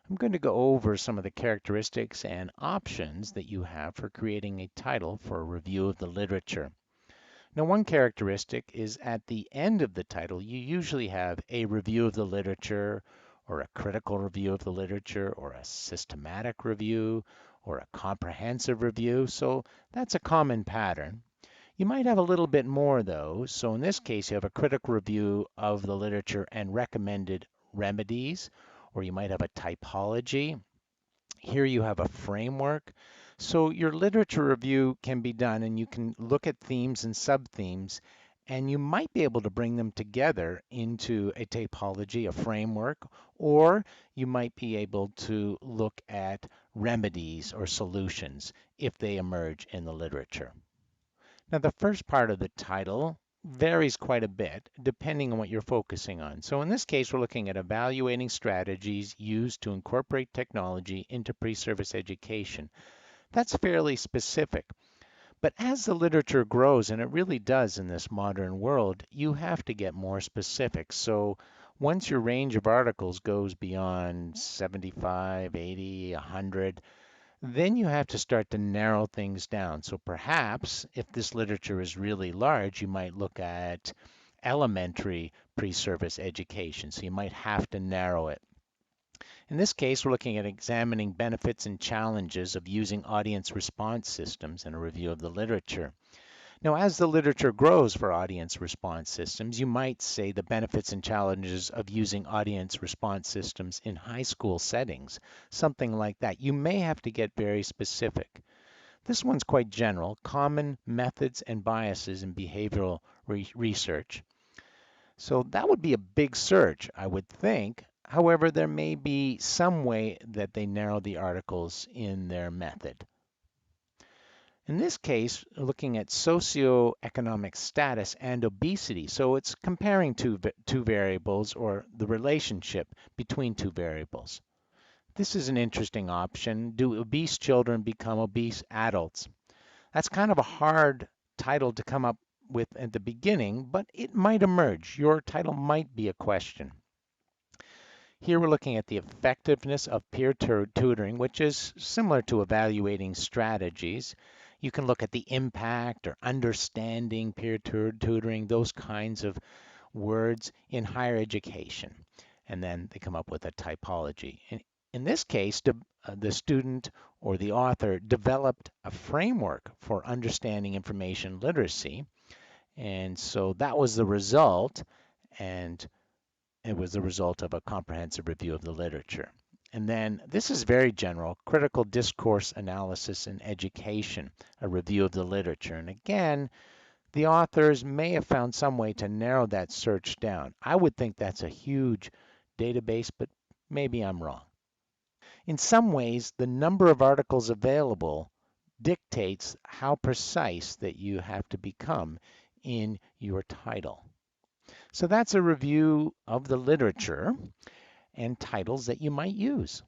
I'm going to go over some of the characteristics and options that you have for creating a title for a review of the literature. Now, one characteristic is at the end of the title, you usually have a review of the literature, or a critical review of the literature, or a systematic review, or a comprehensive review. So that's a common pattern. You might have a little bit more though. So in this case, you have a critical review of the literature and recommended remedies, or you might have a typology. Here you have a framework. So your literature review can be done and you can look at themes and subthemes, and you might be able to bring them together into a typology, a framework, or you might be able to look at remedies or solutions if they emerge in the literature. Now, the first part of the title varies quite a bit depending on what you're focusing on. So in this case, we're looking at evaluating strategies used to incorporate technology into pre-service education. That's fairly specific. But as the literature grows, and it really does in this modern world, you have to get more specific. So once your range of articles goes beyond 75, 80, 100, then you have to start to narrow things down. So perhaps if this literature is really large, you might look at elementary pre-service education. So you might have to narrow it. In this case, we're looking at examining benefits and challenges of using audience response systems in a review of the literature. Now, as the literature grows for audience response systems, you might say the benefits and challenges of using audience response systems in high school settings, something like that. You may have to get very specific. This one's quite general, common methods and biases in behavioral research. So that would be a big search, I would think. However, there may be some way that they narrow the articles in their method. In this case, looking at socioeconomic status and obesity. So it's comparing two variables or the relationship between two variables. This is an interesting option. Do obese children become obese adults? That's kind of a hard title to come up with at the beginning, but it might emerge. Your title might be a question. Here we're looking at the effectiveness of peer tutoring, which is similar to evaluating strategies. You can look at the impact or understanding peer tutoring, those kinds of words in higher education. And then they come up with a typology. In this case, the student or the author developed a framework for understanding information literacy. And so that was the result. And it was the result of a comprehensive review of the literature. And then this is very general, critical discourse analysis in education, a review of the literature. And again, the authors may have found some way to narrow that search down. I would think that's a huge database, but maybe I'm wrong. In some ways, the number of articles available dictates how precise that you have to become in your title. So that's a review of the literature and titles that you might use.